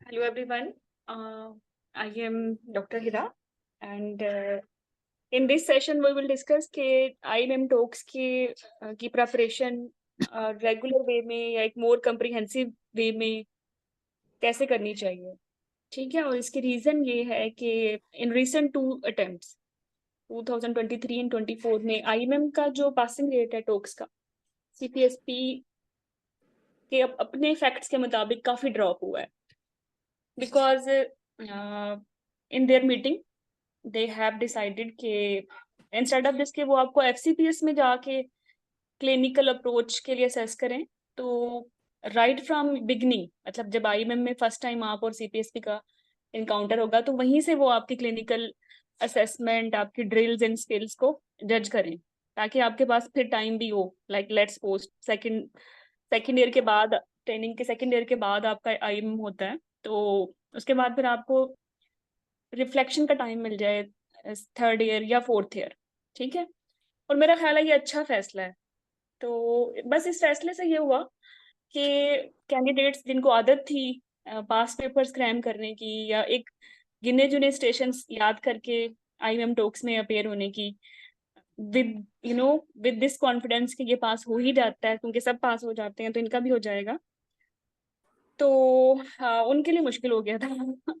Hello everyone. I am Dr. Hira, and in this session we will discuss कि IIM talks की preparation regular way में या एक more comprehensive way में कैसे करनी चाहिए, ठीक है। और इसकी रीजन ये है कि in recent two attempts 2023 and 24 में IIM का जो passing rate है talks का CPSP के अपने फैक्ट्स के मुताबिक काफी ड्रॉप हुआ है, because in their meeting they have decided कि इंस्टेड ऑफ दिस के वो आपको FCPS में जाके क्लिनिकल अप्रोच के लिए असेस करें, तो राइट फ्रॉम बिगनिंग, मतलब जब IIM में फर्स्ट टाइम आप और CPSP का इनकाउंटर होगा तो वहीं से वो आपकी क्लिनिकल असेसमेंट, आपकी ड्रिल्स एंड स्किल्स को जज करें, ताकि आपके पास फिर टाइम भी हो। Like let's suppose second year के बाद, ट्रेनिंग के सेकेंड ईयर के बाद आपका IIM होता है, तो उसके बाद फिर आपको रिफ्लेक्शन का टाइम मिल जाए थर्ड ईयर या फोर्थ ईयर, ठीक है। और मेरा ख्याल है ये अच्छा फैसला है। तो बस इस फैसले से ये हुआ कि कैंडिडेट्स जिनको आदत थी पास पेपर्स क्रैम करने की या एक गिने चुने स्टेशंस याद करके IIM टॉक्स में अपेयर होने की, विद दिस कॉन्फिडेंस कि ये पास हो ही जाता है क्योंकि सब पास हो जाते हैं तो इनका भी हो जाएगा, तो उनके लिए मुश्किल हो गया था।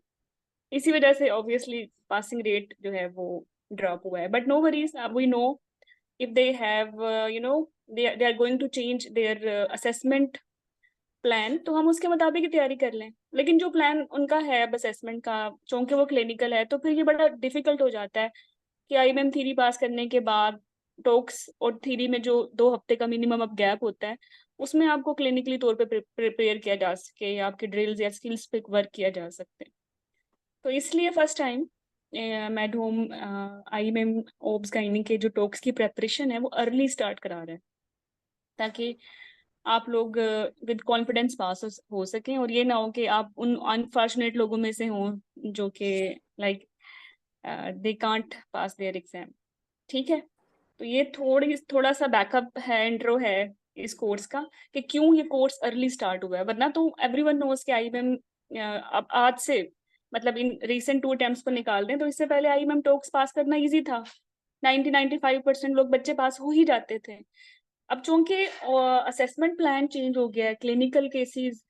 इसी वजह से ऑब्वियसली पासिंग रेट जो है वो ड्रॉप हुआ है। But no worries, we know if they have they are going to change their assessment plan, तो हम उसके मुताबिक ही तैयारी कर लें। लेकिन जो प्लान उनका है अब असेसमेंट का, चूंकि वो क्लिनिकल है, तो फिर ये बड़ा डिफिकल्ट हो जाता है कि IIM थ्योरी पास करने के बाद टॉक्स और थ्योरी में जो 2 हफ्ते का मिनिमम अब गैप होता है, उसमें आपको क्लिनिकली तौर पे प्रिपेयर किया जा सके या आपके ड्रिल्स या स्किल्स पे वर्क किया जा सकते हैं। तो इसलिए फर्स्ट टाइम मैड होम IIM ओब्स गाइनिक के जो टॉक्स की प्रेपरेशन है वो अर्ली स्टार्ट करा रहे हैं, ताकि आप लोग विद कॉन्फिडेंस पास हो सकें और ये ना हो कि आप उन अनफॉर्चुनेट लोगों में से हों जो कि like they can't pass their exam, ठीक है। तो ये थोड़ा सा बैकअप है, इंट्रो है इस कोर्स का कि क्यों ये कोर्स अर्ली स्टार्ट हुआ है। वरना तो एवरीवन नोस कि IIM अब आज से, मतलब इन रीसेंट 2 अटेम्प्ट्स को निकाल दें तो इससे पहले IIM टॉक्स पास करना इजी था। 90-95% लोग बच्चे पास हो ही जाते थे। अब चूंकि असेसमेंट प्लान चेंज हो गया है, क्लिनिकल केसेस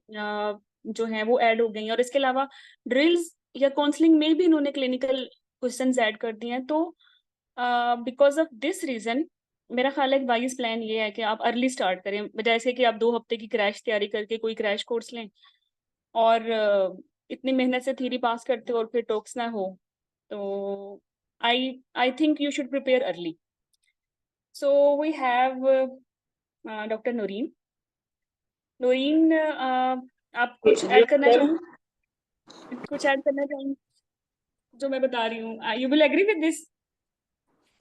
जो हैं वो ऐड हो गई हैं, और इसके अलावा ड्रिल्स या काउंसलिंग में भी इन्होंने क्लिनिकल क्वेश्चंस ऐड कर दिए हैं, तो बिकॉज ऑफ दिस रीजन मेरा ख्याल है वाइज प्लान ये है कि आप अर्ली स्टार्ट करें, बजाय से कि आप 2 हफ्ते की क्रैश तैयारी करके कोई क्रैश कोर्स लें और इतनी मेहनत से थ्योरी पास करते हो और फिर टॉक्स ना हो। तो I think you should prepare early. So we have doctor Noreen. Noreen, आप कुछ ऐड करना चाहेंगे? कुछ ऐड करना चाहेंगे जो मैं बता रही हूँ? You will agree with this?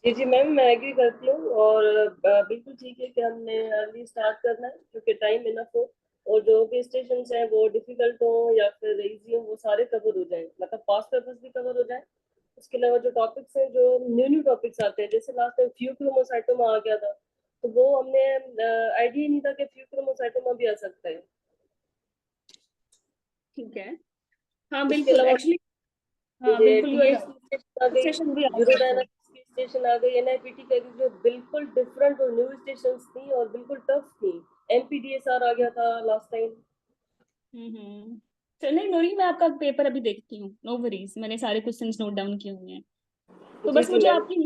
जी जी मैम, मैं एग्री करती हूँ और बिल्कुल ठीक है कि हमने अर्ली स्टार्ट करना है क्योंकि टाइम इनफ हो और जो भी स्टेशन है वो डिफिकल्ट हो या फिर इजी हो वो सारे कवर हो जाए, मतलब पास पेपर्स भी कवर हो जाए। उसके अलावा जो टॉपिक्स हैं, जो न्यू टॉपिक्स आते हैं, जैसे लास्ट टाइम फ्यूक्रोमोसाइटोमा आ गया था, तो वो हमने आइडिया नहीं था कि फ्यूक्रोमोसाइटोमा भी आ सकता है। ठीक है, हाँ इसके बिल्कुल, अलावा एक्चुअली हाँ बिल्कुल यू आर TH की स्टेशन आ गई, सेशन भी आ सकते हैं। यूरोडायनामिक्स की स्टेशन आ गई, NIPT का जो बिल्कुल डिफरेंट और न्यू स्टेशन थी और बिल्कुल टफ थी। MPDSR आ गया था लास्ट टाइम। चलिए नूरी, मैं आपका पेपर अभी देखती हूँ, नो वरीज, मैंने सारे क्वेश्चंस नोट डाउन किए हुए हैं। तो जी बस जी मुझे मैम। आपकी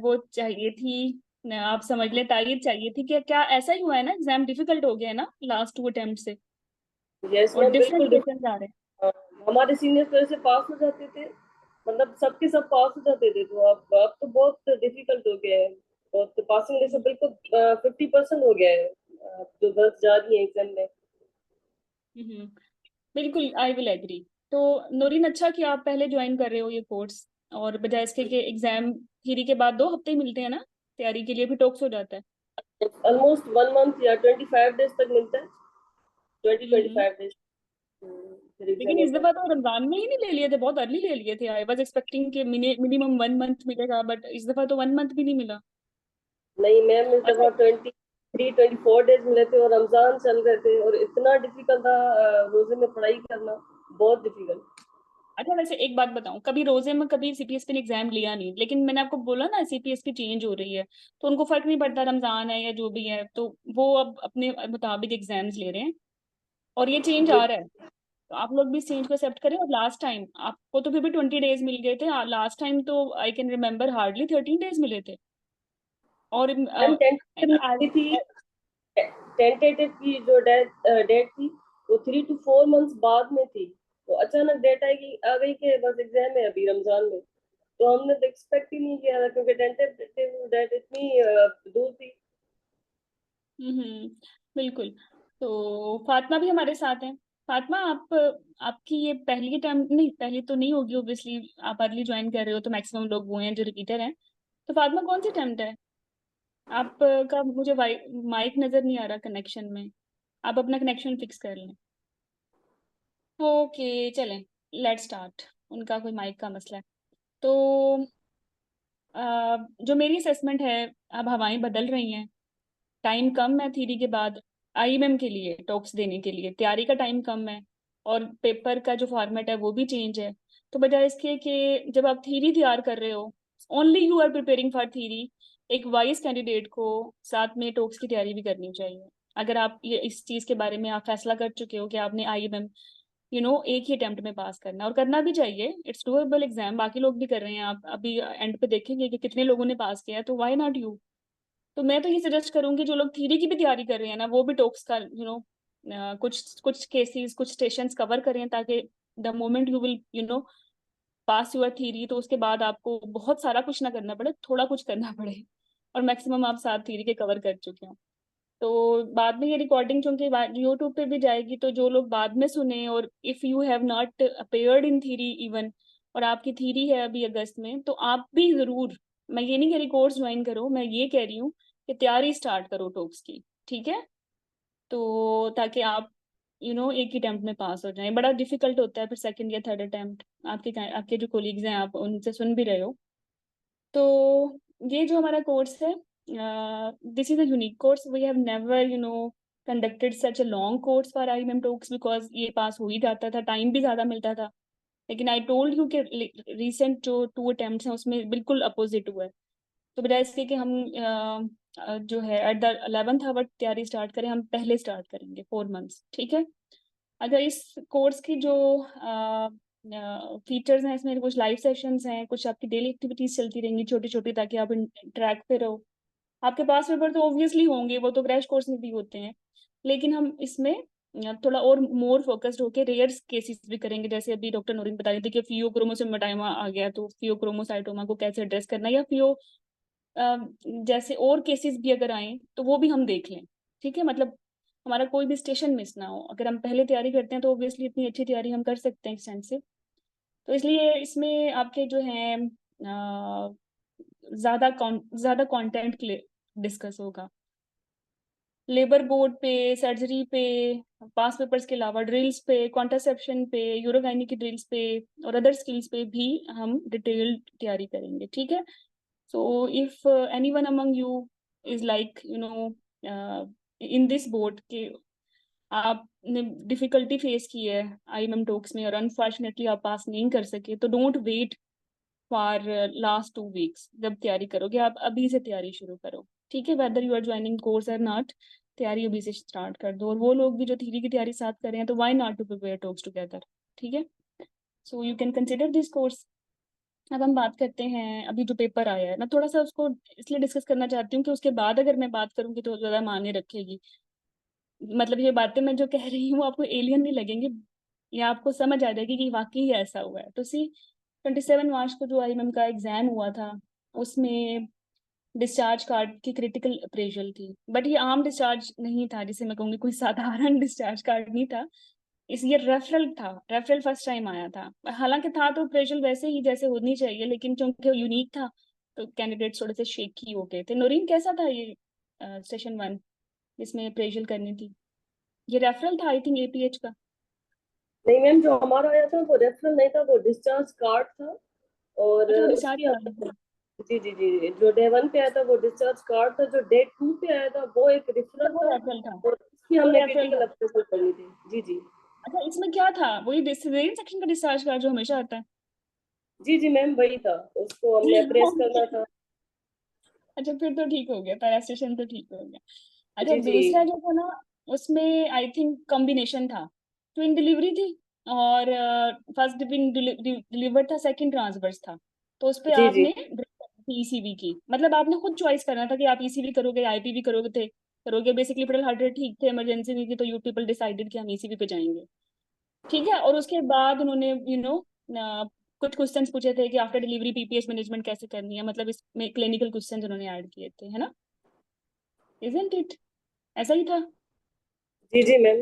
वो चाहिए थी, आप समझ ले, तारीफ चाहिए थी कि क्या ऐसा ही हुआ है ना, एग्जाम डिफिकल्ट हो गया है ना लास्ट 2 अटेम्प्ट से, यस और मैम, डिफरेंट बिल्कुल क्वेश्चन आ रहे हैं। हमारे सीनियर्स तो ऐसे पास हो जाते थे, मतलब सबके सब पास हो जाते थे, तो अब तो बहुत डिफिकल्ट हो गया है। तो पासिंग रेशो बिल्कुल 50% हो गया है, जो गर्ल्स जा रही है एग्जाम में। हम्म, बिल्कुल आई विल एग्री। तो नूरीन, अच्छा कि आप पहले ज्वाइन कर रहे हो ये कोर्स, और बजाय इसके कि एग्जाम थ्योरी के बाद 2 हफ्ते ही मिलते हैं ना तैयारी के लिए, भी टॉक्स हो जाता है। ऑलमोस्ट 1 मंथ या 25 डेज तक मिलता है, 20-25 डेज फिर एग्जाम लेकिन इस होता है। दफा तो रमजान में ही नहीं ले लिए थे, बहुत अर्ली ले लिए थे। आई वाज एक्सपेक्टिंग कि मिनिमम 1 मंथ मिलेगा, बट इस दफा तो 1 मंथ भी नहीं मिला। नहीं मैम, इस अच्छा, दफा 20 324 डेज मिले थे और रमजान चल रहे थे और इतना डिफिकल्ट था रोजे में पढ़ाई करना, बहुत डिफिकल्ट। अच्छा वैसे एक बात बताऊं, कभी रोजे में कभी सीपीएसपी ने एग्जाम लिया नहीं, लेकिन मैंने आपको बोला ना सीपीएसपी चेंज हो रही है, तो उनको फर्क नहीं पड़ता रमजान है या जो भी है, तो वो अब अपने मुताबिक एग्जाम्स ले रहे हैं और ये चेंज आ रहा है। तो आप लोग भी इस चेंज को एक्सेप्ट करें। और लास्ट टाइम आपको तो फिर भी 20 डेज मिल गए थे, लास्ट टाइम तो I can remember hardly 13 days मिले थे। और मैम टेंटेटिव में आज दी थी, टेंटेटिव की जो डेट थी वो 3 to 4 मंथ्स बाद में थी। तो अचानक डेट आ गई कि बस एग्जाम है अभी रमजान में। तो हमने तो एक्सपेक्ट ही नहीं किया था क्योंकि टेंटेटिव डेट इतनी दूर थी। बिल्कुल। तो फातिमा भी हमारे साथ हैं। फातिमा आप, आपकी ये पहली टाइम नहीं, पहली तो नहीं होगी ऑब्वियसली, आप अर्ली ज्वाइन कर रहे हो तो मैक्सिमम लोग वो हैं जो रिपीटर हैं। तो फातिमा कौन सी अटेम्प्ट है आपका? मुझे माइक नजर नहीं आ रहा कनेक्शन में, आप अपना कनेक्शन फिक्स कर लें। ओके चलें, लेट स्टार्ट। उनका कोई माइक का मसला है। तो जो मेरी असेसमेंट है, अब हवाएं बदल रही हैं, टाइम कम है थ्योरी के बाद, आईएमएम के लिए टॉक्स देने के लिए तैयारी का टाइम कम है, और पेपर का जो फॉर्मेट है वो भी चेंज है। तो बजाय इसके कि जब आप थ्योरी तैयार कर रहे हो, only you are preparing for theory, एक वाइज कैंडिडेट को साथ में टॉक्स की तैयारी भी करनी चाहिए। अगर आप ये इस चीज़ के बारे में आप फैसला कर चुके हो कि आपने आईएमएम एक ही अटेम्प्ट में पास करना, और करना भी चाहिए, इट्स डूएबल एग्जाम, बाकी लोग भी कर रहे हैं, आप अभी एंड पे देखेंगे कि कितने लोगों ने पास किया है, तो व्हाई नॉट यू। तो मैं तो ये सजेस्ट करूंगी जो लोग थ्योरी की भी तैयारी कर रहे हैं ना, वो भी टॉक्स का कुछ कुछ केसेस कुछ स्टेशंस कवर करें, ताकि the moment you will pass your theory, तो उसके बाद आपको बहुत सारा कुछ ना करना पड़े, थोड़ा कुछ करना पड़े, और मैक्सिमम आप 7 थ्योरी के कवर कर चुके हो। तो बाद में ये रिकॉर्डिंग चूंकि यूट्यूब पे भी जाएगी, तो जो लोग बाद में सुने, और if you have not appeared in theory even, और आपकी थ्योरी है अभी अगस्त में, तो आप भी जरूर, मैं ये नहीं कह रही कोर्स ज्वाइन करो, मैं ये कह रही हूँ कि तैयारी स्टार्ट करो टॉक्स की, ठीक है? तो ताकि आप एक ही अटेम्प्ट में पास हो जाएं। बड़ा डिफिकल्ट होता है फिर सेकंड या थर्ड अटेम्प्ट, आपके जो कोलीग्स हैं आप उनसे सुन भी रहे हो। तो ये जो हमारा कोर्स है, this is a unique course, we have never conducted such a long course for IMM TOACS, because ये पास हो ही जाता था, टाइम भी ज़्यादा मिलता था। लेकिन आई टोल्ड यू कि रिसेंट जो 2 अटेम्प्ट्स हैं उसमें बिल्कुल अपोजिट हुआ है। तो बजाय इसके कि हम जो है एट द 11th आवर तैयारी स्टार्ट करें, हम पहले स्टार्ट करेंगे 4 मंथ्स, ठीक है? अगर इस कोर्स की जो फीचर्स हैं, इसमें कुछ लाइव सेशंस हैं, कुछ आपकी डेली एक्टिविटीज चलती रहेंगी छोटी छोटी, ताकि आप ट्रैक पे रहो। आपके पास पेपर तो ऑब्वियसली होंगे, वो तो क्रैश कोर्स में भी होते हैं, लेकिन हम इसमें थोड़ा और मोर फोकस्ड होकर रेयर केसेस भी करेंगे। जैसे अभी डॉक्टर नूरिन बता रही थी कि फियोक्रोमोसोमेटाइमा आ गया, तो फियोक्रोमोसाइटोमा को कैसे एड्रेस करना है, या जैसे और केसेस भी अगर आए तो वो भी हम देख लें, ठीक है? मतलब हमारा कोई भी स्टेशन मिस ना हो। अगर हम पहले तैयारी करते हैं तो ऑब्वियसली इतनी अच्छी तैयारी हम कर सकते हैं एक्सटेंसिव। तो इसलिए इसमें आपके जो हैं ज्यादा कंटेंट डिस्कस होगा, लेबर बोर्ड पे, सर्जरी पे, पास पेपर्स के अलावा ड्रिल्स पे, कॉन्ट्रासेप्शन पे, यूरोगाइनी की ड्रिल्स पे, और अदर स्किल्स पे भी हम डिटेल्ड तैयारी करेंगे, ठीक है? So if anyone among you is like in this boat कि आपने डिफिकल्टी फेस की है आईएमएम टॉक्स में और अनफॉर्चुनेटली आप पास नहीं कर सके, तो don't wait for last 2 weeks. जब तैयारी करोगे आप अभी से तैयारी शुरू करो, ठीक है? Whether you are joining course और नॉट, तैयारी अभी से स्टार्ट कर दो। और वो लोग भी जो थ्योरी की तैयारी साथ कर रहे हैं, तो why not to prepare TOACS together, ठीक है? So you can consider this course. अब हम बात करते हैं, अभी जो पेपर आया है, मैं थोड़ा सा उसको इसलिए डिस्कस करना चाहती हूँ कि उसके बाद अगर मैं बात करूंगी तो ज्यादा मायने रखेगी। मतलब ये बातें मैं जो कह रही हूँ आपको एलियन नहीं लगेंगी, या आपको समझ आ जाएगी कि वाकई ऐसा हुआ है। तो सी 27 मार्च को जो आईएमएम का एग्जाम हुआ था, उसमें डिस्चार्ज कार्ड की क्रिटिकल अप्रेजल थी, बट ये आम डिस्चार्ज नहीं था, जिसे मैं कहूँगी कोई साधारण डिस्चार्ज कार्ड नहीं था। इस ये रेफरल था, रेफरल फर्स्ट टाइम आया था। हालांकि था तो अप्रेजल वैसे ही जैसे होनी चाहिए, लेकिन चूंकि यूनिक था तो कैंडिडेट थोड़े से शेकी हो गए थे। नोरीन कैसा था ये सेशन 1 जिसमें अप्रेजल करनी थी? ये रेफरल था आई थिंक एपीएच का। नहीं मैम, जो हमारा आया था वो रेफरल नहीं था, वो डिस्चार्ज कार्ड था। और अच्छा वो डिस्चार्ज उसकी कार्ड था। जी जी जी, जो डे 1 पे आया था वो डिस्चार्ज कार्ड था, जो डे 2 पे आया था वो एक अच्छा रिफरल वो था, रेफरल था। और उसकी वो हमने रेफरल क्रिटिकल था। अप्रेजल करनी थी। जी जी। अच्छा इसमें क्या था, वही सिजेरियन सेक्शन का डिस्चार्ज का जो हमेशा आता है? जी जी मैम, वही था, उसको हमने अप्रेस करना था। अच्छा फिर तो ठीक हो गया, पैरास्टेशन तो ठीक हो गया। अच्छा जी जी दूसरा जो था ना, उसमें आई थिंक कॉम्बिनेशन था, ट्विन डिलीवरी थी, और फर्स्ट ट्विन डिलीवर था, सेकंड ट्रांसवर्स था। तो उस पे जी जी आपने ईसीवी की, मतलब आपने खुद चॉइस करना था कि आप ईसीवी करोगे या आईपीवी करोगे बेसिकली फिटल हार्ट रेट ठीक थे, इमरजेंसी नहीं थी, तो यू पीपल डिसाइडेड कि हम ईसीवी पे जाएंगे। ठीक है, और उसके बाद उन्होंने कुछ क्वेश्चंस पूछे थे कि आफ्टर डिलीवरी पीपीएच मैनेजमेंट कैसे करनी है, मतलब इसमें क्लिनिकल क्वेश्चंस उन्होंने ऐड किए थे, है ना? Isn't it? ऐसा ही था। जी जी मैम।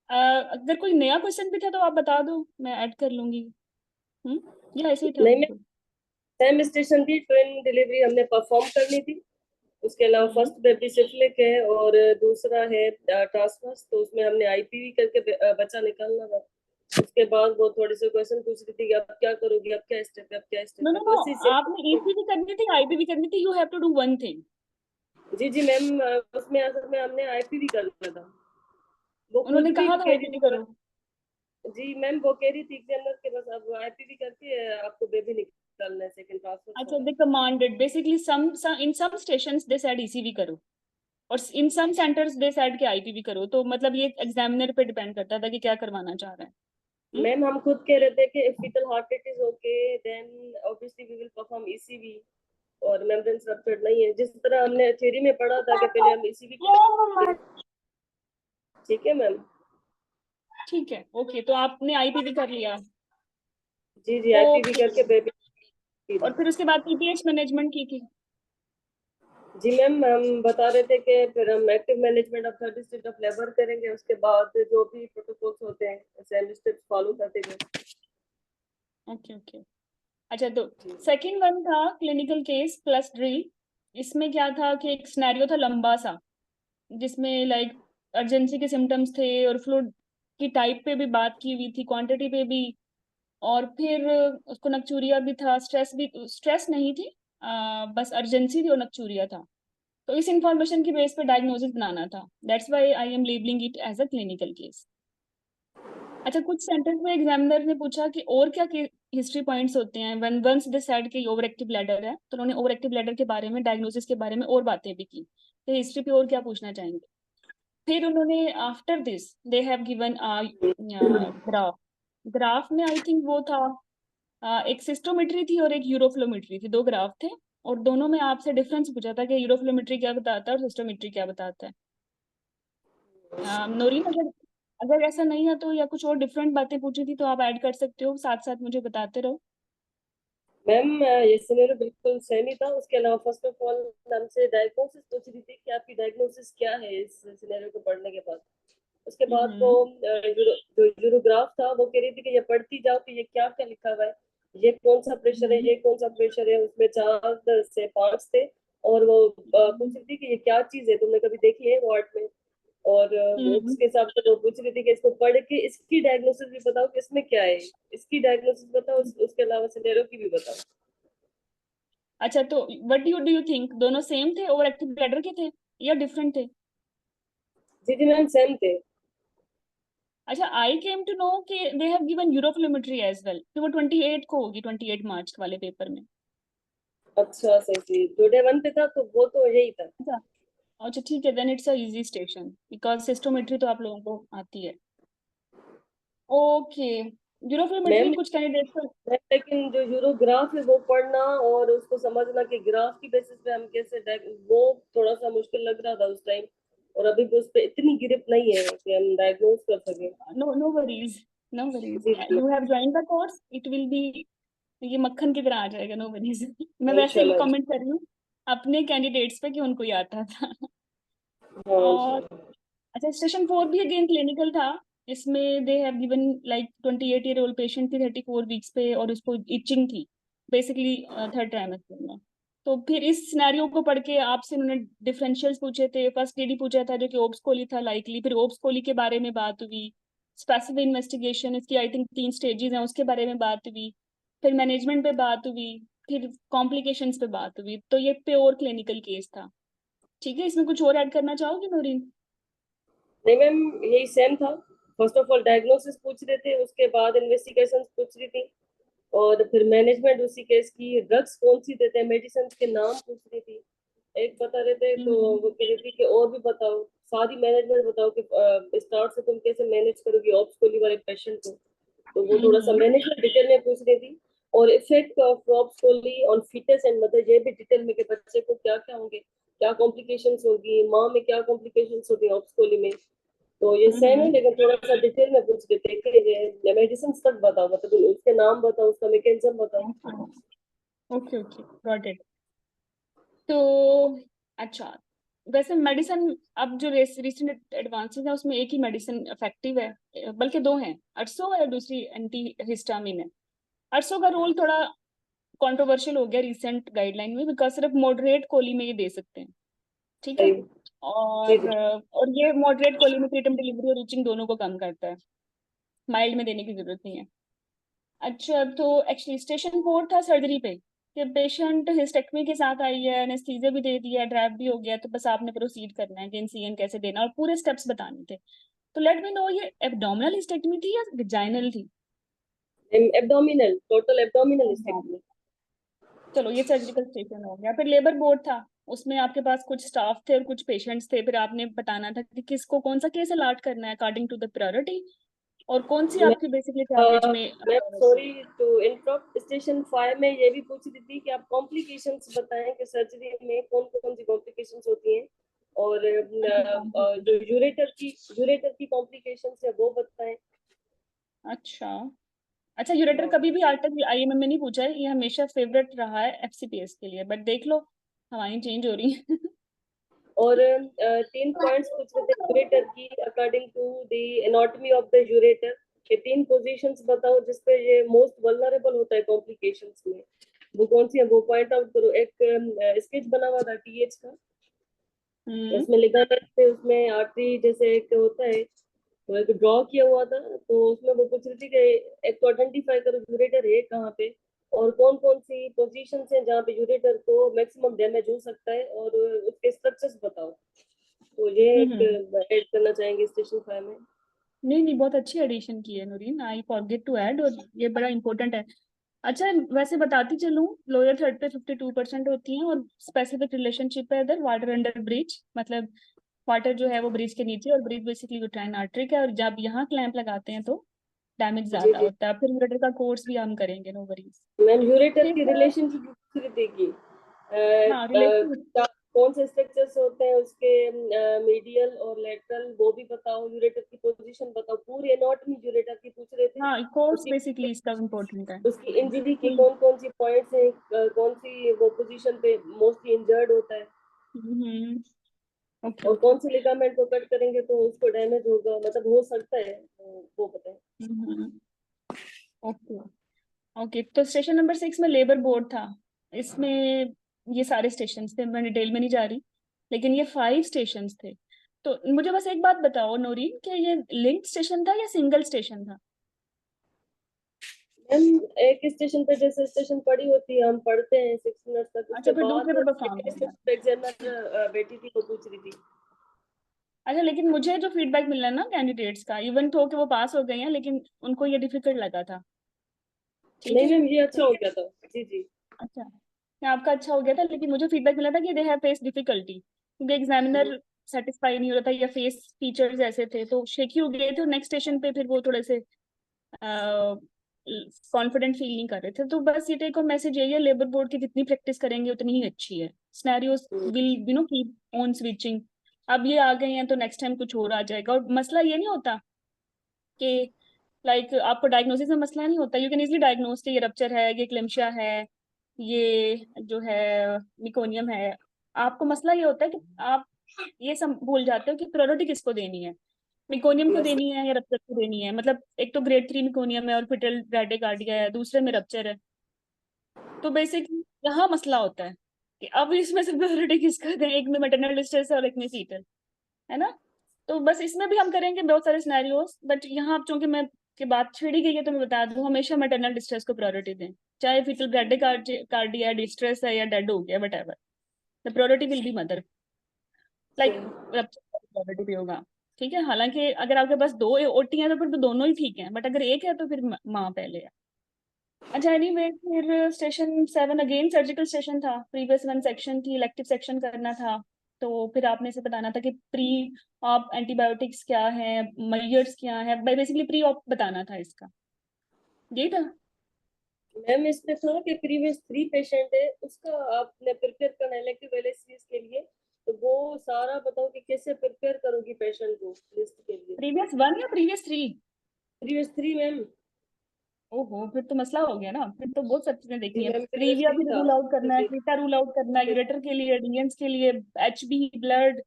अगर कोई नया क्वेश्चन भी था तो आप बता दो, मैं ऐड कर लूंगी। या ऐसे ही था नहीं मैम, बिल्कुल? सेम स्टेशन थी, ट्विन डिलीवरी हमने परफॉर्म करनी थी। उसके अलावा हम्म। फर्स्ट बेबी सिफलिक है, और दूसरा है ट्रांसफर्स, तो उसमें हमने आईपीवी करके बच्चा निकालना था। उसके बाद वो थोड़े से क्वेश्चन पूछ रही थी कि आप क्या करोगी, अब क्या स्टेप है, अब क्या नो स्टेप है, नो तो नो, इसी से। आपने ईसीवी करनी थी, आईपीवी करनी थी, you have to do one thing. जी जी मैम, उसमें असल में हमने आईपीवी करना था। वो खुद उन्होंने भी कहा था कह रही आईपीवी थी। करो। जी मैम, वो कह रही थी एग्जामिनर के पास अब आईपीवी करके आपको बेबी निकालना है सेकंड ट्रांसफर अच्छा वाला। They commanded basically some in some stations they said ECV करो, और in some centres they said के आईपीवी करो, तो मतलब ये एग्जामिनर पे डिपेंड करता था कि क्या करवाना चाह रहा है। हम्म? मैम हम खुद कह रहे थे कि if foetal heart rate is okay then obviously we will perform ECV, और मेम्ब्रेन रप्चर्ड नहीं है, जिस तरह हमने थ्योरी में पढ़ा था कि पहले हम ईसीवी करेंगे। ठीक है मैम। ठीक है, ओके, तो आपने आईपीवी कर लिया। जी जी, आईपीवी ओके, करके बेबी। और फिर उसके बाद पीपीएच मैनेजमेंट की थी। जी मैम, हम बता रहे थे कि फिर हम active management of third stage of labour करेंगे, उसके बाद जो भी प्रोटोकॉल्स होते हैं सेम स्टेप्स फॉलो करते गए। Okay okay. अच्छा तो जी सेकंड वन था क्लिनिकल केस प्लस ड्रिल। इसमें क्या था कि एक सिनेरियो था लंबा सा, जिसमें लाइक अर्जेंसी के सिम्टम्स थे, और फ्लूइड की टाइप पे भी बात की हुई थी, क्वांटिटी पे भी, और फिर उसको नक्चूरिया भी था, स्ट्रेस भी, स्ट्रेस नहीं थी, बस अर्जेंसी थी और नक्चूरिया था। तो इस इंफॉर्मेशन की बेस पे डायग्नोसिस बनाना था, that's why I am labelling it as a clinical case. अच्छा कुछ सेंटेंस में एग्जामिनर ने पूछा कि और क्या हिस्ट्री पॉइंट्स होते हैं व्हेन वंस दे सेड कि ओवर एक्टिव ब्लैडर है, तो उन्होंने ओवर एक्टिव ब्लैडर के बारे में, डायग्नोसिस के बारे में और बातें भी की, तो हिस्ट्री पे और क्या पूछना चाहेंगे? फिर उन्होंने after this they have given graph. Graph में आई थिंक वो था, एक सिस्टोमेट्री थी और एक यूरोफ्लोमेट्री थी, दो ग्राफ थे, और दोनों में आपसे डिफरेंस पूछा था कि यूरोफ्लोमेट्री क्या बताता है और सिस्टोमेट्री क्या बताता है। नोरीन, अगर अगर ऐसा नहीं है तो, या कुछ और डिफरेंट बातें पूछी थी तो आप ऐड कर सकते हो, साथ साथ मुझे बताते रहो। मैम, ये सिनेरियो बिल्कुल सेम ही था। उसके अलावा फर्स्ट ऑफ ऑल हमसे डायग्नोसिस पूछ रही थी कि आपकी डायग्नोसिस क्या है इस सिनेरियो को पढ़ने के बाद। उसके बाद वो हम्म जो यूरोग्राफ था वो कह रही थी कि ये पढ़ती जाओ कि ये क्या क्या लिखा हुआ है, ये कौन सा प्रेशर है, हम्म ये कौन सा प्रेशर है। उसमें 4 से 5 थे, और वो पूछ रही थी कि ये क्या चीज है, तुमने कभी देखी है वार्ड में। और हम्म। उसके हिसाब से वो पूछ रही थी कि इसको पढ़ के इसकी डायग्नोसिस भी बताओ कि इसमें क्या है, इसकी डायग्नोसिस बताओ, उसके अलावा सिनेरियो की भी बताओ। अच्छा तो व्हाट डू यू थिंक, दोनों सेम थे, ओवर एक्टिव ब्लैडर के थे या डिफरेंट थे? जी जी मैम, सेम थे। अच्छा आई केम टू नो कि they have given uroflowmetry as well, तो वो 28 को होगी, 28 मार्च वाले पेपर में। अच्छा सही सही, जो डे 1 पे था तो वो तो यही था। अच्छा, अच्छा ठीक है, then it's a easy station, because cystometry तो आप लोगों को आती है। ओके, यूरोफ्लोमेट्री मैम, कुछ कैंडिडेट्स को। लेकिन जो यूरोग्राफ है वो पढ़ना और उसको समझना कि ग्राफ की बेसिस पे हम कैसे वो थोड़ा सा मुश्किल लग रहा था उस टाइम। और अभी भी उस पर इतनी गिरफ्त नहीं है कि हम डायग्नोज कर सके। No no worries, no worries, जी जी, you have join the course, it will be, ये मक्खन की तरह आ जाएगा, नो वरीज। मैं वैसे ही इंशाल्लाह। कमेंट कर रही हूँ अपने कैंडिडेट्स पे कि उनको ही आता था। हाँ और इंशाल्लाह। अच्छा स्टेशन 4 भी अगेन क्लिनिकल था। इसमें दे have given like 28 year old patient थी 34 वीक्स पे, और उसको इचिंग थी बेसिकली थर्ड ट्राइमेस्टर में। तो फिर इस सिनेरियो को पढ़ के आपसे उन्होंने डिफरेंशियल्स पूछे थे, फर्स्ट एडी पूछा था जो कि ओब्स कोली था लाइकली, फिर ओब्स कोली के बारे में बात हुई, स्पेसिफिक इन्वेस्टिगेशन इसकी आई थिंक 3 स्टेजेस हैं उसके बारे में बात हुई, फिर मैनेजमेंट पे बात हुई, फिर कॉम्प्लिकेशंस पे बात हुई, तो ये प्योर क्लिनिकल केस था। ठीक है, इसमें कुछ और ऐड करना चाहोगे नूरीन? नहीं मैम, यही सेम था। फर्स्ट ऑफ ऑल डायग्नोसिस पूछ रहे थे, उसके बाद इन्वेस्टिगेशंस पूछ रही थी, और फिर मैनेजमेंट उसी केस की, ड्रग्स कौन सी देते हैं, मेडिसिन के नाम पूछ रही थी। एक बता रहे थे तो हम्म वो कह रही थी कि और भी बताओ, सारी मैनेजमेंट बताओ कि स्टार्ट से तुम कैसे मैनेज करोगी ऑप्स कोली वाले पेशेंट को। तो वो थोड़ा सा हम्म मैनेजमेंट डिटेल में पूछ रही थी। और effect of obs coli on foetus and mother, ये भी डिटेल में कि बच्चे को क्या क्या होंगे, क्या कॉम्प्लिकेशंस होगी, माँ में क्या कॉम्प्लिकेशंस होगी ऑप्स कोली में। तो ये सेम है, हम्म लेकिन थोड़ा सा डिटेल में पूछ लेते हैं कि मेडिसिन तक बताओ, मतलब उसके नाम बताओ, उसका मैकेनिज्म बताओ। Okay okay, got it. तो अच्छा, वैसे मेडिसिन अब जो रिसेंट एडवांसेस है उसमें एक ही मेडिसिन इफेक्टिव है, बल्कि दो हैं, अर्सो और दूसरी एंटी हिस्टामिन है। अर्सो का रोल थोड़ा कंट्रोवर्शियल हो गया रिसेंट गाइडलाइन में, बिकॉज सिर्फ मॉडरेट कोली में ये दे सकते हैं। ठीक है। सही। जी और जी। ये मॉडरेट कोली में प्रीटर्म डिलीवरी और रीचिंग दोनों को कम करता है, माइल्ड में देने की जरूरत नहीं है। अच्छा, तो एक्चुअली स्टेशन 4 था सर्जरी पे, कि पेशेंट हिस्टेक्टमी के साथ आई है, एनेस्थीसिया भी दे दिया, ड्रैप भी हो गया, तो बस आपने प्रोसीड करना है कि इंसिजन कैसे देना और पूरे स्टेप्स बताने थे। तो लेट मी नो, ये एब्डोमिनल हिस्टेक्टमी थी या विजाइनल थी? Abdominal, total abdominal hysterectomy. चलो, ये सर्जिकल स्टेशन हो गया। फिर लेबर बोर्ड था, उसमें आपके पास कुछ स्टाफ थे और कुछ पेशेंट्स थे, फिर आपने बताना था कि किसको कौन सा केस अलाट करना है अकॉर्डिंग टू द प्रायोरिटी, और कौन सी आपकी बेसिकली कवरेज में मैं priority sorry to interrupt, station 5 में ये भी पूछ रही थी कि आप कॉम्प्लिकेशंस बताएं कि सर्जरी में कौन कौन सी कॉम्प्लिकेशंस होती हैं, और जो है। यूरेटर की कॉम्प्लिकेशंस है वो बताएं। अच्छा। अच्छा, यूरेटर हाँ। कभी भी आज तक आईएमएम में नहीं पूछा है, ये हमेशा फेवरेट रहा है एफसीपीएस के लिए, बट देख लो हवाएं चेंज हो रही हैं। और 3 पॉइंट्स पूछ रहे थे यूरेटर की, according to the anatomy of the ureter. ये 3 पोजीशंस बताओ जिसपे ये मोस्ट वल्नरेबल होता है कॉम्प्लिकेशंस में, वो कौन सी है, वो पॉइंट आउट करो। एक स्केच बना हुआ था टीएच का, हम्म उसमें लिखा था, उसमें आर्टरी जैसे एक होता है, तो एक ड्रॉ किया हुआ था, तो उसमें वो पूछ रही थी कि एक तो आइडेंटिफाई करो यूरेटर है कहाँ पे, और कौन कौन सी पोजीशंस हैं जहाँ पे यूरेटर को मैक्सिमम डैमेज हो सकता है, और उसके स्ट्रक्चर्स बताओ। तो ये एक हम्म। ऐड करना चाहेंगे स्टेशन 5 में। नहीं नहीं, बहुत अच्छी एडिशन की है Noreen, I forget to add, और ये बड़ा इंपॉर्टेंट है। अच्छा, वैसे बताती चलूं, लोअर थर्ड पे 52% होती हैं, और स्पेसिफिक रिलेशनशिप है इधर वाटर अंडर ब्रिज, मतलब वाटर जो है वो ब्रिज के नीचे, और ब्रिज बेसिकली यूट्राइन आर्टरी का है, और जब यहाँ क्लैंप लगाते हैं तो डैमेज जी ज्यादा जी। होता है। फिर यूरेटर का कोर्स भी हम करेंगे, नो वरीज। मैम यूरेटर ठीक की है। रिलेशनशिप पूछ रही थी कि हाँ, रिलेशन। कौन से स्ट्रक्चर्स होते हैं उसके, मीडियल और लेटरल, वो भी बताओ, यूरेटर की पोजीशन बताओ, पूरी एनाटॉमी यूरेटर की पूछ रहे थे। हाँ, कोर्स उसकी बेसिकली इसका इम्पोर्टेंट है। उसकी इंजरी की कोई। कौन कौन सी पॉइंट्स हैं, कौन सी वो पोजीशन पे मोस्टली इंजर्ड होता है, हम्म। ओके और ओके। कौन से लिगामेंट को कट करेंगे तो उसको डैमेज होगा, मतलब हो सकता है, तो वो बताएं। ओके ओके, तो स्टेशन नंबर 6 में लेबर बोर्ड था। इसमें ये सारे स्टेशन थे, मैं डिटेल में नहीं जा रही, लेकिन ये 5 स्टेशन थे। तो मुझे बस एक बात बताओ नौरीन, कि ये लिंक्ड स्टेशन था या सिंगल स्टेशन था? मैम एक स्टेशन पे जैसे स्टेशन पड़ी होती है, हम पढ़ते हैं 6 मिनट तक, अच्छा, उसके फिर दूसरे बाद पे परफॉर्म करना है। एग्जामिनर बेटी थी वो पूछ रही थी। अच्छा, लेकिन मुझे जो फीडबैक मिला ना कैंडिडेट्स का, इवन तो कि वो पास हो गए हैं, लेकिन उनको ये डिफिकल्ट लगा था। ठीक नहीं है। मैम, ये अच्छा हो गया था। जी जी। अच्छा, नहीं, आपका अच्छा हो गया था, लेकिन मुझे फीडबैक मिला था कि दे हैव फेस डिफिकल्टी, क्योंकि एग्जामिनर सेटिस्फाई नहीं हो रहा था, या फेस फीचर्स ऐसे थे तो शेकी हो गए थे, और नेक्स्ट स्टेशन पे फिर वो थोड़े से कॉन्फिडेंट फील नहीं कर रहे थे। तो बस ये टेक होम मैसेज यही है, लेबर बोर्ड की जितनी प्रैक्टिस करेंगे उतनी ही अच्छी है। Scenarios will keep on switching. अब ये आ गए हैं तो नेक्स्ट टाइम कुछ और आ जाएगा, और मसला ये नहीं होता कि लाइक आपको डायग्नोसिस में मसला नहीं होता, यू कैन इजली डायग्नोस ये रप्चर है, ये क्लेम्शिया है, ये जो है मिकोनियम है। आपको मसला ये होता है कि आप ये सब भूल जाते हो कि प्रायोरिटी किसको देनी है, मिकोनियम को यस। देनी है या रप्चर को देनी है। मतलब एक तो ग्रेड 3 मिकोनियम है और फिटल ब्रैडिकार्डिया है, दूसरे में रप्चर है। तो बेसिकली यहाँ मसला होता है कि अब इसमें से प्रायोरिटी किसका दें, एक में मेटरनल डिस्ट्रेस है और एक में फीटल, है ना? तो बस इसमें भी हम करेंगे बहुत सारे सिनेरियोस, बट यहाँ अब चूंकि मैं कि बात छेड़ी गई है तो मैं बता दूं, हमेशा मैटरनल डिस्ट्रेस को प्रायोरिटी दें, चाहे फीटल ब्रैडिकार्डिया डिस्ट्रेस है या डेड हो गया, what ever, the priority will be mother, like priority भी होगा। ठीक है, हालांकि अगर आपके पास दो ओटी हैं तो फिर तो दोनों ही ठीक हैं, बट अगर एक है तो फिर माँ पहले है। अच्छा, एनीवे, फिर स्टेशन 7 अगेन सर्जिकल स्टेशन था, प्रीवियस 1 सेक्शन थी, इलेक्टिव सेक्शन करना था। तो फिर आपने से बताना था कि प्री ऑप एंटीबायोटिक्स क्या है, मयर्स क्या है, बेसिकली प्री ऑप बताना था इसका, यही था। मैम इसमें था कि प्रीवियस 3 पेशेंट है, उसका आपने प्रिपेयर करना है इलेक्टिव एलएसीएस के लिए, तो वो सारा बताओ कि कैसे प्रिपेयर करोगी पेशेंट को लिस्ट के लिए। प्रीवियस 1 या प्रीवियस 3? Previous 3 ma'am. ओहो, फिर तो मसला हो गया ना, फिर तो बहुत सब चीजें देखनी जी है, मैम, प्रीवियस प्रीविया 3 भी था। रूल आउट करना है, जी क्रीटा रूल आउट करना है, यूरेटर के लिए, डीएंस के लिए, HB blood,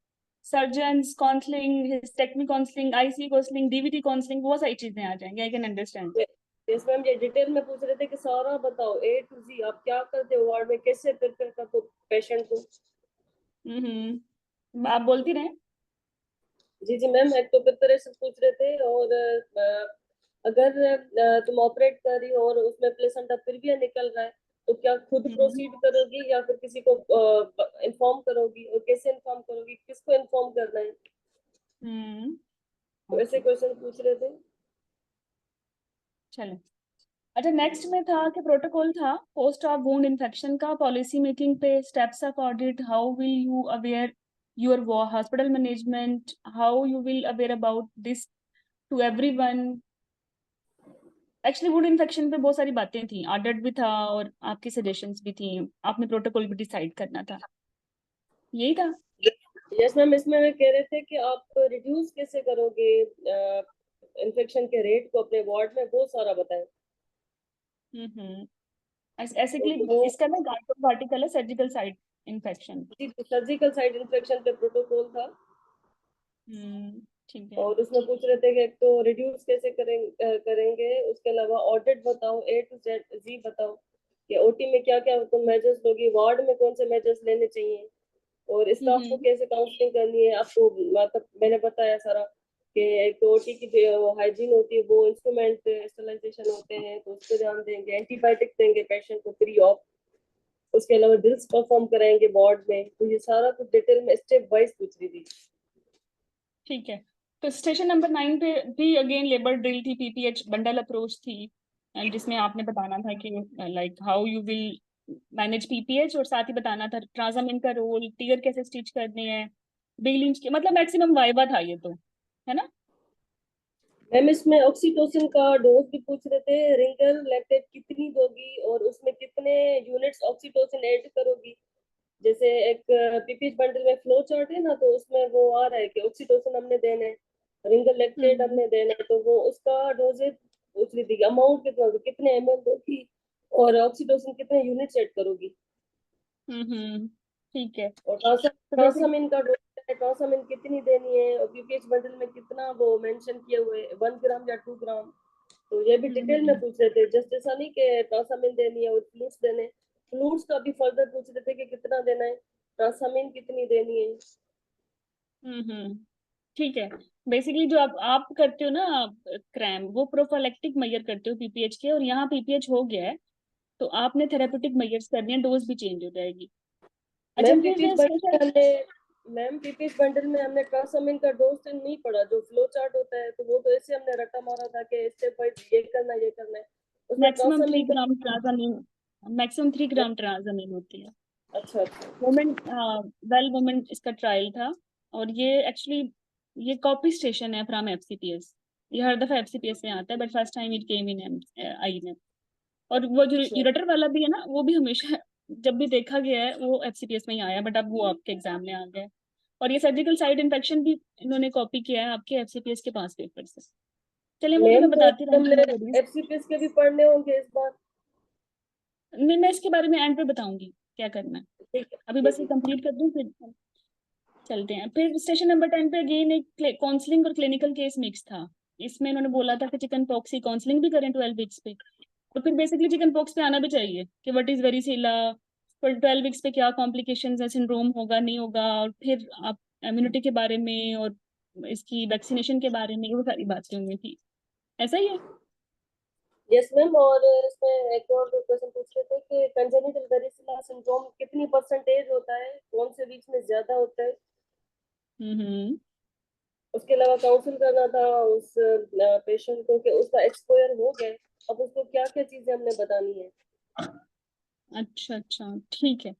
surgeons counselling, hysterectomy counselling, IC counselling, DVT counselling, बहुत सारी चीजें आ जाएंगी, I can understand. Yes ma'am, ये डिटेल में पूछ रहे थे कि सारा बताओ ए टू जी, आप क्या करते हो वार्ड में, कैसे प्रिपेयर करते हो पेशेंट को। आप बोलती रहे। जी जी मैम, एक तो प्रिपरेशन पूछ रहे थे, और अगर तुम ऑपरेट कर रही हो और उसमें प्लेसेंटा फिर भी निकल रहा है, तो क्या खुद हम्म प्रोसीड करोगी या फिर किसी को इन्फॉर्म करोगी, और कैसे इन्फॉर्म करोगी, किसको इन्फॉर्म करना है, हम्म तो ऐसे ओके, क्वेश्चन पूछ रहे थे। चलो। अच्छा, नेक्स्ट में था कि प्रोटोकॉल था पोस्ट ऑफ वुंड इन्फेक्शन का, पॉलिसी मेकिंग पे, steps of audit, how will you aware your hospital management, how you will aware about this to everyone. Actually wound infection पे बहुत सारी बातें थी, ऑडिट भी था और आपकी सजेशंस भी थी, आपने प्रोटोकॉल भी डिसाइड करना था, यही था। यस मैम, इसमें वे कह रहे थे कि आप रिड्यूस कैसे करोगे इन्फेक्शन के रेट को अपने वार्ड में, बहुत सारा बताएं। हम्म ऐसे के तो लिए वो इसका ना आर्टिकल है, surgical site infection. Surgical site infection पे प्रोटोकॉल था, ठीक है। और उसमें पूछ रहे थे कि एक तो रिड्यूस कैसे करेंगे, उसके अलावा ऑडिट बताओ, ए टू जेड जी बताओ कि ओटी में क्या क्या तुम मेजर्स लोगी, वार्ड में कौन से मेजर्स लेने चाहिए, और स्टाफ को हम्म कैसे काउंसलिंग करनी है आपको, मतलब मैंने बताया सारा कि एक तो ओटी की जो हाइजीन होती है, वो इंस्ट्रूमेंट स्टरलाइजेशन होते हैं तो उस पर ध्यान देंगे, एंटीबायोटिक देंगे पेशेंट को फ्री ऑफ, उसके अलावा ड्रिल्स परफॉर्म कराएंगे वार्ड में, तो ये सारा कुछ डिटेल में स्टेप वाइज पूछ रही थी। ठीक है। तो स्टेशन नंबर 9 पे भी अगेन लेबर ड्रिल थी, पीपीएच बंडल अप्रोच थी, and जिसमें आपने बताना था कि like how you will manage PPH, और साथ ही बताना था ट्रांजामिन का रोल, टीयर कैसे स्टिच करने हैं, बेलिंज के, मतलब मैक्सिमम वाइवा था ये तो, है ना। मैम इसमें ऑक्सीटोसिन का डोज भी पूछ रहे थे, रिंगल लैक्टेट कितनी दोगी और उसमें कितने यूनिट्स ऑक्सीटोसिन ऐड करोगी, जैसे एक पीपीएच बंडल में फ्लो चार्ट है ना, तो उसमें वो आ रहा है कि ऑक्सीटोसिन हमने देना है, रिंगल लैक्टेट हम्म हमने देना है, तो वो उसका डोजेज पूछ रही थी, अमाउंट कितना होगी, कितने एमएल दोगी और ऑक्सीटोसिन कितने यूनिट्स ऐड करोगी, ठीक है। और तो बेसिक ट्रांसामिन का डोज है, ट्रांसामिन कितनी देनी है, और पीपीएच बंडल में कितना वो मेंशन किए हुए 1 ग्राम या 2 ग्राम, तो ये भी डिटेल में हम्म पूछ रहे थे, जस्ट ऐसा नहीं कि ट्रांसामिन देनी है और फ्लूट्स देने, फ्लूट्स का भी फर्दर पूछ रहे थे कि कितना देना है, ट्रांसामिन कितनी देनी है। ठीक है। बेसिकली जो आप करते हो ना क्रैम, वो प्रोफाइलेक्टिक मेजर करते हो पीपीएच के, और यहाँ पीपीएच हो गया है तो आपने थेरेपेटिक मेजर्स करनी है, डोज भी चेंज हो जाएगी। अच्छा, मैम फिर पीपीएच बंडल स्टेशन। में हमने मैम पीपीएच बंडल में हमने ट्रांसामिन का डोज तो नहीं पढ़ा, जो फ्लो चार्ट होता है तो वो तो ऐसे हमने रट्टा मारा था कि स्टेप वाइज ये करना है ये करना है, उसमें मैक्सिमम थ्री ट्रांसामिन का। ग्राम ट्राजामीन मैक्सिमम 3 ग्राम ट्राजामीन होती है। अच्छा अच्छा। वुमेन वुमेन इसका ट्रायल था, और ये एक्चुअली ये कॉपी स्टेशन है फ्रॉम एफसीपीएस, ये हर दफा एफसीपीएस में आता है, but first time it came in आई में। और वो जो अच्छा यूरेटर वाला भी है ना, वो भी हमेशा जब भी देखा गया है वो एफसीपीएस में ही आया, बट अब वो आपके एग्जाम में आ गया है। और ये सर्जिकल साइड इन्फेक्शन भी इन्होंने कॉपी किया है आपके एफसीपीएस के पास पेपर से। चलिए, वो तो मैम, मैं तो बताती रहूंगी, हमने नो वरीज। एफसीपीएस के भी पढ़ने होंगे इस बार। नहीं, मैं इसके बारे में एंड पे बताऊंगी क्या करना है, ठीक है अभी जी बस ये जी। कंप्लीट कर दूं फिर चलते हैं। फिर स्टेशन नंबर 10 पे अगेन एक काउंसलिंग और क्लिनिकल केस मिक्स था, इसमें इन्होंने बोला था कि चिकन पॉक्स की काउंसलिंग भी करें 12 वीक्स पे, और फिर बेसिकली चिकन पॉक्स पे आना भी चाहिए कि व्हाट इज वेरिसिला, फिर 12 वीक्स पे क्या कॉम्प्लिकेशंस है, सिंड्रोम होगा नहीं होगा, और फिर आप इम्यूनिटी के बारे में और इसकी वैक्सीनेशन के बारे में, वो सारी बातें हुई थी, ऐसा ही है। यस मैम, और इसमें एक और क्वेश्चन पूछ रहे थे कि कंजेनिटल वेरिसिला सिंड्रोम कितनी परसेंटेज होता है, कौन से वीक्स में ज्यादा होता है। हम्म। उसके अलावा काउंसिल करना था उस पेशेंट को कि उसका एक्सपोजर हो गया, अब उसको क्या क्या चीजें हमने बतानी है। अच्छा अच्छा, ठीक है।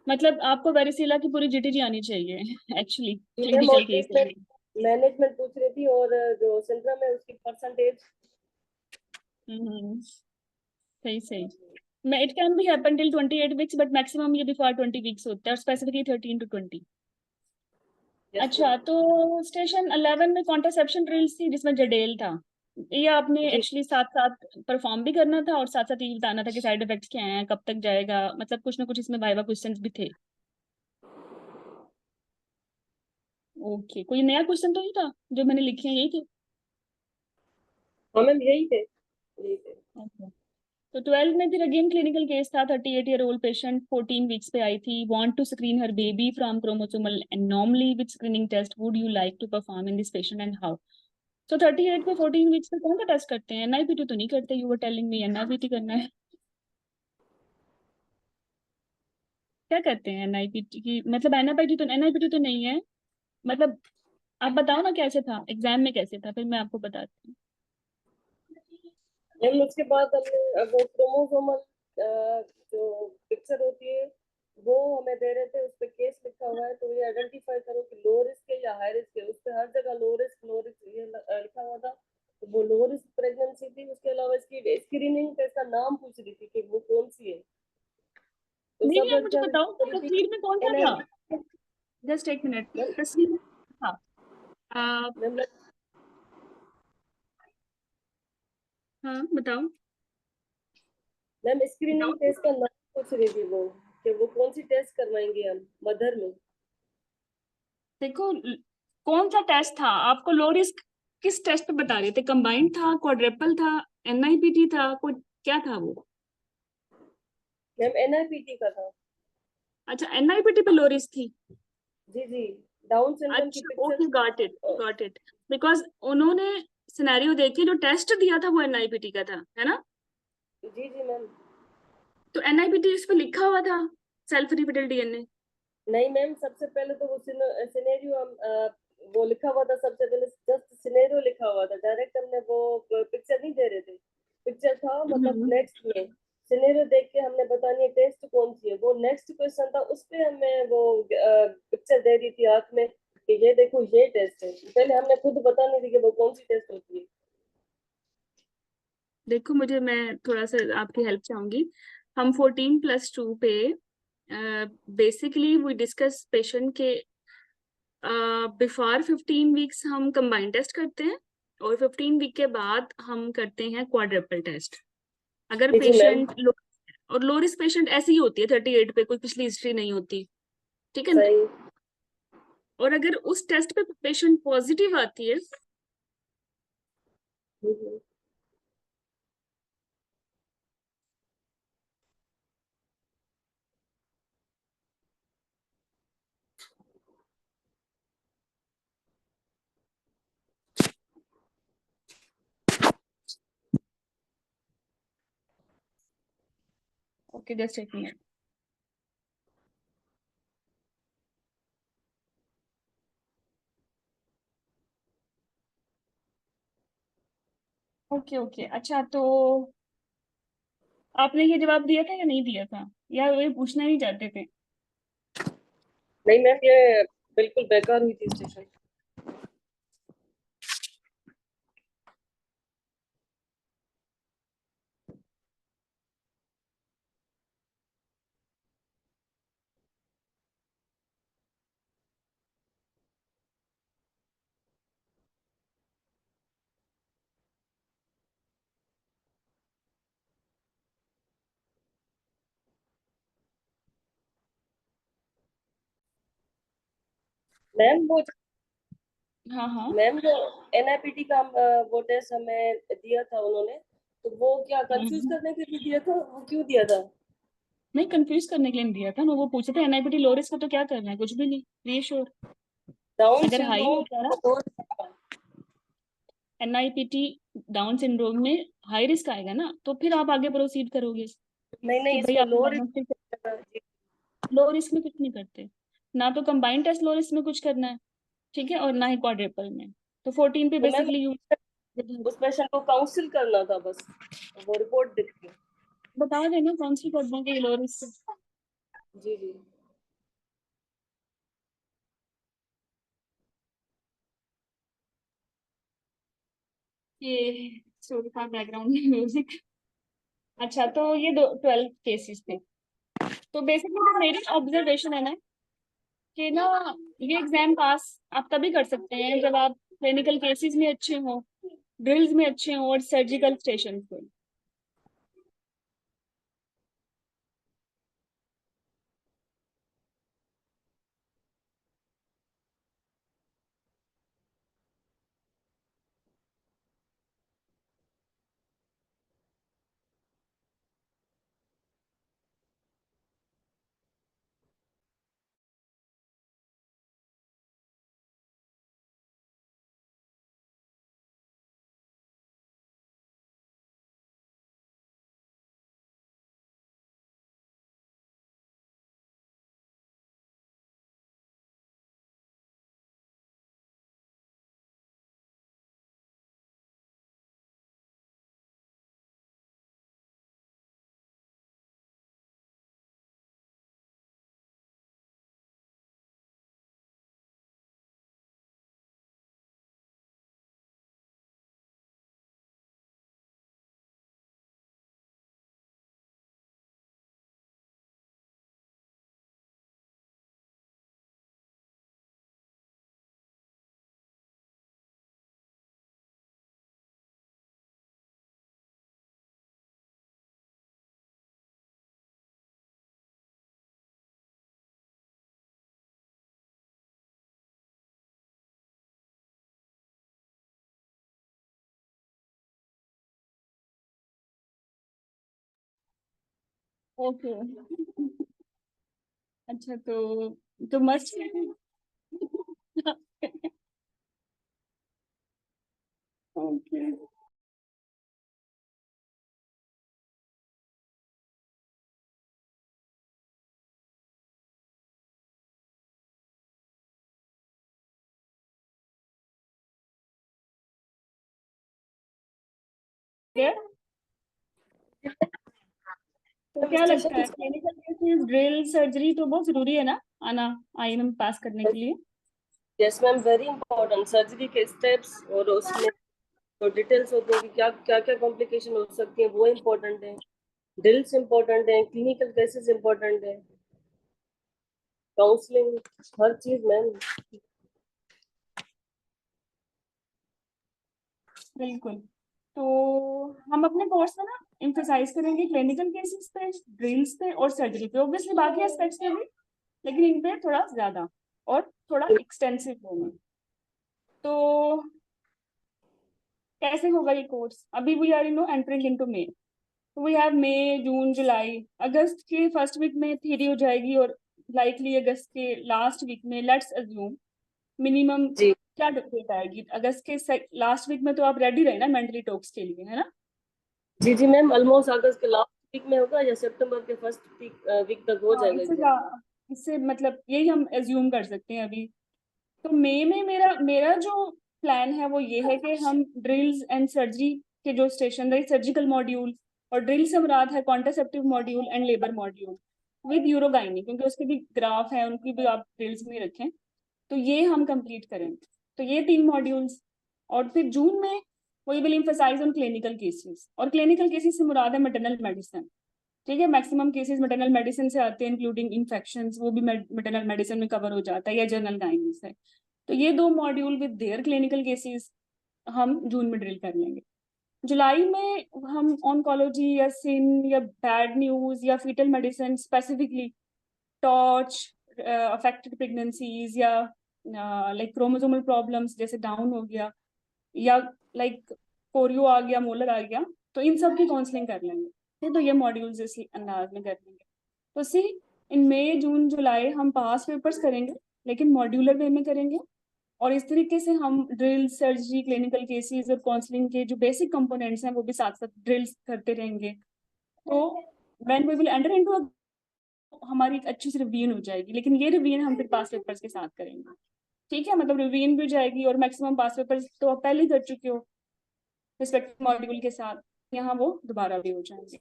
मतलब आपको वेरिसिला की पूरी जीटीजी आनी चाहिए एक्चुअली जी मैम, और क्लिनिकल केस है ट्रीटमेंट ये। मैनेजमेंट पूछ रही थी, और जो सिंड्रोम है उसकी परसेंटेज। हम्म, सही सही। मैं it can be happen till 28 weeks but maximum ये बिफोर 20 वीक्स होता है और स्पेसिफिकली 13 to 20। Yes ma'am. अच्छा, तो स्टेशन 11 में कॉन्ट्रासेप्शन ड्रिल्स थी जिसमें जडेल था। ये आपने जी एक्चुअली साथ साथ परफॉर्म भी करना था और साथ साथ ये बताना था कि साइड इफेक्ट्स क्या हैं, कब तक जाएगा, मतलब कुछ ना कुछ इसमें वाइवा क्वेश्चंस भी थे। ओके, कोई नया क्वेश्चन तो नहीं था जो मैंने लिखे हैं, यही थे? हाँ मैम, यही थे यही थे। Okay. तो 12 में फिर अगेन क्लिनिकल केस था। 38-year-old पेशेंट 14 वीक्स पे आई थी, want to screen her baby from chromosomal anomaly with screening test, would you like to perform in this patient and how. तो 38 पे 14 वीक्स पे कौन सा टेस्ट करते हैं? एनआईपीटी तो नहीं करते, यू वर टेलिंग मी एनआईपीटी करना है। क्या करते हैं एनआईपीटी की, मतलब एनआईपीटी तो नहीं है, मतलब आप बताओ ना कैसे था एग्जाम में, कैसे था, फिर मैं आपको बताती हूँ। मैम उसके बाद हमने अब क्रोमोसोमल जो पिक्चर होती है वो हमें दे रहे थे, उस पे केस लिखा हुआ है, तो ये आइडेंटिफाई करो कि लो रिस्क है या हाई रिस्क है। उस पे हर जगह लो रिस्क ये लिखा हुआ था, तो वो लो रिस्क प्रेगनेंसी थी। उसके अलावा इसकी स्क्रीनिंग टेस्ट का नाम पूछ रही थी कि वो कौन सी है, तो नहीं नहीं, सब आप मुझे अच्छा बताओ करी थी। तस्वीर में कौन सा था। एनआईपी। जस्ट एक मिनट, मैम तस्वीर में था। आ, मैम हाँ बताओ। मैम स्क्रीनिंग बताओ, टेस्ट का नाम पूछ रही थी वो, कि वो कौन सी टेस्ट करवाएंगे हम मदर में। देखो कौन सा टेस्ट था आपको लो रिस्क, किस टेस्ट पे बता रहे थे? कंबाइंड था, क्वाड्रेपल था, एनआईपीटी था, कोई क्या था वो? मैम एनआईपीटी का था। अच्छा, एनआईपीटी पे लो रिस्क थी। जी जी, डाउन सिंड्रोम की अच्छा picture. Okay, got it. Because उन्होंने सिनेरियो देखी, जो टेस्ट दिया था वो एनआईपीटी का था, है ना? जी जी मैम। तो एनआईपीटी इस पे लिखा हुआ था, सेल्फ रिपीटेड डीएनए। नहीं मैम, सबसे पहले तो वो सिनेरियो हम वो लिखा हुआ था, सबसे पहले जस्ट सिनेरियो लिखा हुआ था, डायरेक्ट हमने वो पिक्चर नहीं दे रहे थे। पिक्चर था मतलब हम्म। नेक्स्ट में सिनेरियो देख के हमने बतानी है टेस्ट कौन सी है। वो नेक्स्ट क्वेश्चन था, उस पे हमें वो पिक्चर दे दी थी हाथ में कि ये देखो ये टेस्ट है। पहले हमने खुद बतानी थी कि वो कौन सी टेस्ट होती है। देखो मुझे, मैं थोड़ा सा आपकी हेल्प चाहूंगी। हम 14+2 पे बेसिकली वी डिस्कस पेशेंट के बिफोर 15 वीक्स हम कंबाइन टेस्ट करते हैं और 15 वीक के बाद हम करते हैं क्वाड्रपल टेस्ट। अगर जी जी मैम। पेशेंट लो, और लो रिस्क पेशेंट ऐसी ही होती है 38 पे, कोई पिछली हिस्ट्री नहीं होती, ठीक है ना? सही। और अगर उस टेस्ट पे पेशेंट पॉजिटिव आती है, ओके जस्ट एक मिनट। ओके ओके, अच्छा तो आपने ये जवाब दिया था या नहीं दिया था, या ये पूछना नहीं चाहते थे? नहीं मैम, ये बिल्कुल बेकार हुई थी स्टेशन। मैम वो हाँ हाँ। मैम जो एनआईपीटी का वो टेस्ट हमें दिया था उन्होंने, तो वो क्या कंफ्यूज हम्म। करने के लिए दिया था, वो क्यों दिया था। नहीं, कंफ्यूज करने के लिए नहीं दिया था ना, वो पूछे थे एनआईपीटी लो रिस्क का तो क्या करना है, कुछ भी नहीं, रीश्योर। डाउन अगर हाई सिंड्रोम होता है और एनआईपीटी डाउन सिंड्रोम में हाई रिस्क आएगा ना, तो फिर आप आगे प्रोसीड करोगे नहीं कि नहीं, भाई इसमें आपने लो डायग्नोस्टिक। रिस्क। लो रिस्क में कुछ नहीं करते ना, तो कंबाइंड टेस्ट लो रिस्क में कुछ करना है, ठीक है, और ना ही क्वाड्रेपल में। तो 14 पे तो मैम बेसिकली यूज। उस पेशेंट को काउंसिल करना था बस, वो रिपोर्ट दिख गई। बता देना कौन सी करना है लो रिस्क। जी जी। ये स्टोरी का बैकग्राउंड म्यूजिक। अच्छा, तो ये दो 12 केसेस थे। तो बेसिकली मेरी ऑब्जर्वेशन है ना कि ना, ये एग्जाम पास आप तभी कर सकते हैं जब आप क्लिनिकल केसेस में अच्छे हों, ड्रिल्स में अच्छे हों और सर्जिकल स्टेशन पे। ओके। अच्छा, तो मस्ट। ओके। तो क्या लगता है station. Clinical cases drill surgery तो बहुत जरूरी है ना, आना आईएमएम पास करने के लिए? Yes ma'am, very important. Surgery के स्टेप्स और उसमें जो डिटेल्स होते हैं कि क्या क्या क्या कॉम्प्लिकेशन हो सकती है, वो इम्पोर्टेंट है। ड्रिल्स इम्पोर्टेंट है, क्लिनिकल केसेस इम्पोर्टेंट है, काउंसलिंग, हर चीज मैम। बिल्कुल। तो हम अपने कोर्स में ना एम्फेसाइज करेंगे क्लिनिकल केसेस पे, ड्रिल्स पे और सर्जरी पे, ऑब्वियसली बाकी एस्पेक्ट्स पे भी, लेकिन इन पे थोड़ा ज्यादा और थोड़ा एक्सटेंसिव होगा। तो कैसे होगा ये कोर्स? अभी we are entering into May, we have मई, जून, जुलाई, अगस्त के फर्स्ट वीक में थ्योरी हो जाएगी, और लाइकली अगस्त के लास्ट वीक में, लेट्स अज्यूम मिनिमम जी क्या डेट आएगी अगस्त के लास्ट वीक में, तो आप रेडी रहे ना मेंटली टॉक्स के लिए, है ना? जी जी मैम, ऑलमोस्ट अगस्त के लास्ट वीक में होगा या सितंबर के फर्स्ट वीक तक हो हाँ, जाएगा एग्जाम। इससे मतलब यही हम एज्यूम कर सकते हैं अभी। तो मई में मेरा मेरा जो प्लान है वो ये है कि हम ड्रिल्स एंड सर्जरी के जो स्टेशन है, सर्जिकल मॉड्यूल, और ड्रिल से मुराद है contraceptive module and labour module with urogynae, क्योंकि उसके भी ग्राफ है, उनकी भी आप ड्रिल्स में रखें, तो ये हम कंप्लीट करेंगे। तो ये 3 मॉड्यूल्स। और फिर जून में we will emphasise on clinical cases, और क्लिनिकल केसेस से मुराद है मैटरनल मेडिसिन, ठीक है। मैक्सिमम केसेस मैटरनल मेडिसिन से आते हैं, इंक्लूडिंग इन्फेक्शंस, वो भी मैटरनल मेडिसिन में कवर हो जाता है, या जनरल गाइनी से। तो ये 2 module with their clinical cases हम जून में ड्रिल कर लेंगे। जुलाई में हम ऑन्कोलॉजी या सिन या बैड न्यूज या foetal medicine specifically, TORCH, affected pregnancies, या लाइक क्रोमोसोमल प्रॉब्लम्स जैसे डाउन हो गया, या लाइक कोरियो आ गया, मोलर आ गया, तो इन सब की काउंसलिंग कर लेंगे। ठीक, तो ये मॉड्यूल्स इसी अंदाज में कर लेंगे। तो सी इन मई, जून, जुलाई हम पास पेपर्स करेंगे, लेकिन मॉड्यूलर वे में करेंगे, और इस तरीके से हम ड्रिल, सर्जरी, क्लिनिकल केसेस और काउंसलिंग के जो बेसिक कंपोनेंट्स हैं वो भी साथ साथ ड्रिल्स करते रहेंगे। तो when we will enter into, हमारी एक अच्छी सी रिवीजन हो जाएगी, लेकिन ये रिवीजन हम फिर पास पेपर्स के साथ करेंगे। ठीक है, मतलब रिवीजन भी हो जाएगी और मैक्सिमम पास पेपर्स तो आप पहले ही कर चुके हो रिस्पेक्टिव मॉड्यूल के साथ, यहाँ वो दोबारा भी हो जाएंगे।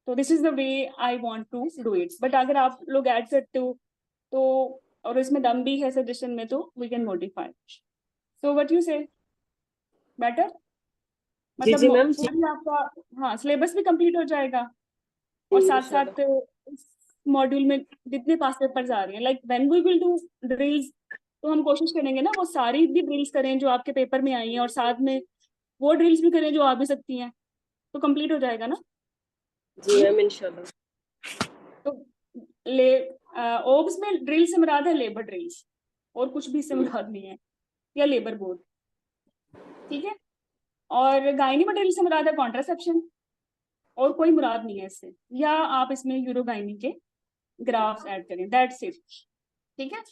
तो this is the way I want to do it. But अगर आप लोग ऐड करते हो तो, और इसमें दम भी है सजेशन में, तो we can modify. So what you say, better? जी मतलब जी मैम, पूरा भी आपका, हाँ, सिलेबस भी कंप्लीट हो जाएगा और साथ इंशाल्लाह। साथ इस मॉड्यूल में जितने पास पेपर्स आ रहे हैं, like when we will do drills, तो हम कोशिश करेंगे ना वो सारी भी ड्रिल्स करें जो आपके पेपर में आई हैं, और साथ में वो ड्रिल्स भी करें जो आ भी सकती हैं, तो कंप्लीट हो जाएगा ना। जी मैम, इंशाल्लाह। तो ले ओब्स में ड्रिल से मुराद है लेबर ड्रिल्स, और कुछ भी इससे मुराद नहीं है, या लेबर बोर्ड। ठीक है, और गायनी में ड्रिल से मुराद है कॉन्ट्रासेप्शन, और कोई मुराद नहीं है इससे, या आप इसमें यूरोगायनी के ग्राफ्स ऐड करें, दैट्स इट। ठीक है,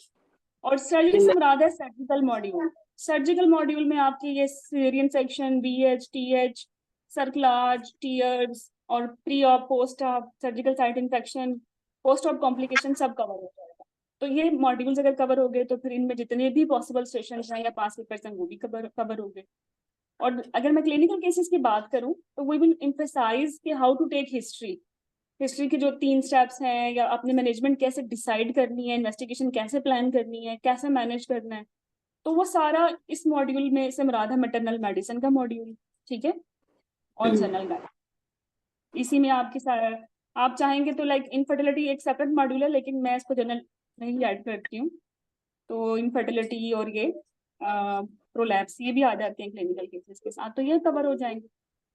और जी सर्जरी से मैम। मुराद है सर्जिकल मॉड्यूल। सर्जिकल मॉड्यूल में आपके ये caesarean section, BH, TH, cerclage, tears, और pre op, post op, surgical site infection, post op complication सब कवर हो जाएगा। तो ये मॉड्यूल्स अगर कवर हो गए तो फिर इनमें जितने भी पॉसिबल सेशन हैं या पास पेपर्स हैं वो भी कवर हो गए। और अगर मैं क्लिनिकल केसेस की बात करूं तो वी विल एम्फेसाइज कि how to take history. History के जो 3 स्टेप्स हैं, या अपनी मैनेजमेंट कैसे डिसाइड करनी है, इन्वेस्टिगेशन कैसे प्लान करनी है, कैसे मैनेज करना है, तो वो सारा इस मॉड्यूल में से मुराद है मैटरनल मेडिसिन का मॉड्यूल। ठीक है, और जनरल गाइड, इसी में आपकी आप चाहेंगे तो लाइक इनफर्टिलिटी एक सेपरेट मॉड्यूल है, लेकिन मैं इसको जनरल नहीं ऐड करती हूँ। तो इनफर्टिलिटी और ये प्रोलैप्स ये भी आ जाते हैं क्लिनिकल केसेस के साथ, तो ये कवर हो जाएंगे।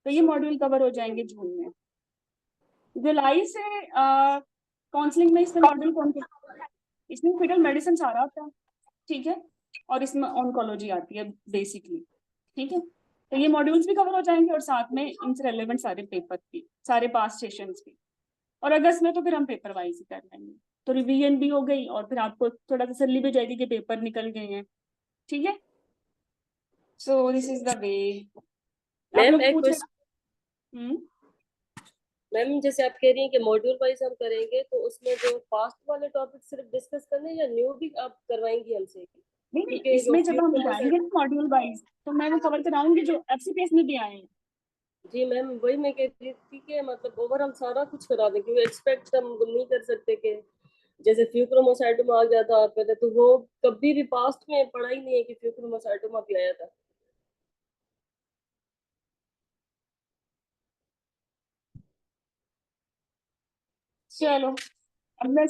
तो ये मॉड्यूल कवर हो जाएंगे जून में। जुलाई से काउंसलिंग में इसमें मॉड्यूल कौन से, इसमें फिटल मेडिसिन सारा आता है। ठीक है, और इसमें ऑन्कोलॉजी आती है बेसिकली। ठीक है, तो ये मॉड्यूल्स भी कवर हो जाएंगे और साथ में इनसे रेलेवेंट सारे पेपर भी, सारे पास सेशंस भी। और अगस्त में तो फिर हम पेपर वाइज ही कर लेंगे, तो रिवीजन भी हो गई और फिर आपको थोड़ा तसल्ली भी हो जाएगी कि पेपर निकल गए हैं। ठीक है, सो दिस इज द वे। आप मैम लोग एक पूछ क्वेश्चन। रहे। मैम जैसे आप कह रही हैं कि मॉड्यूल वाइज हम करेंगे, तो उसमें जो पास्ट वाले टॉपिक सिर्फ डिस्कस करने हैं या न्यू भी आप करवाएंगी हमसे? नहीं नहीं, क्योंकि जो इसमें जब हम फ्यूचर, जाएंगे मॉड्यूल वाइज तो मैं वो कवर कराऊंगी जो एफसीपीएस में भी आए हैं। जी मैम वही मैं कह रही थी कि मतलब ओवरऑल सारा कुछ करा दें, क्योंकि एक्सपेक्ट हम नहीं कर सकते कि जैसे फ्यूक्रोमोसाइटोमा आ गया था पहले, तो वो कभी भी पास्ट में पढ़ा ही नहीं है कि फ्यूक्रोमोसाइटोमा भी आया था। चलो, अब मैं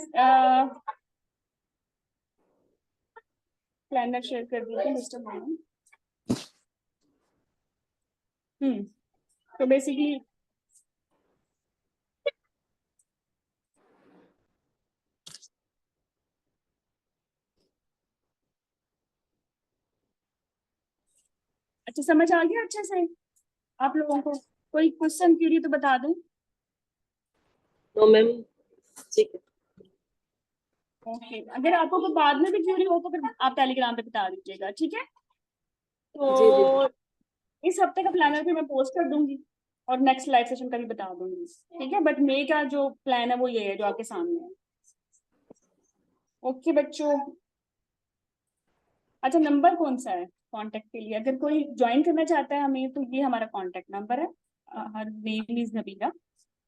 प्लानर शेयर कर दी थी मिस्टर मोहन। तो बेसिकली अच्छा समझ आ गया अच्छे से आप लोगों को? कोई क्वेश्चन क्यूरी तो बता दूं। नो मैम, ठीक है। ओके, अगर आपको कोई बाद में भी क्यूरी हो तो फिर आप टेलीग्राम पे बता दीजिएगा। ठीक है, जी जी तो इस हफ्ते का प्लानर भी मैं पोस्ट कर दूंगी और नेक्स्ट लाइव सेशन का भी बता दूंगी। ठीक है, बट मे का जो प्लान है वो ये है जो आपके सामने है। ओके बच्चों, अच्छा नंबर कौन सा है कांटेक्ट के लिए? अगर कोई ज्वाइन करना चाहता है हमें तो ये हमारा कांटेक्ट नंबर है। हर नेम इज नबीला,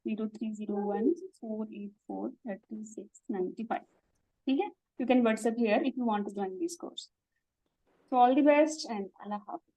0301484369 ठीक है, you can WhatsApp here if you want to join this course. So all the best and Allah Hafiz.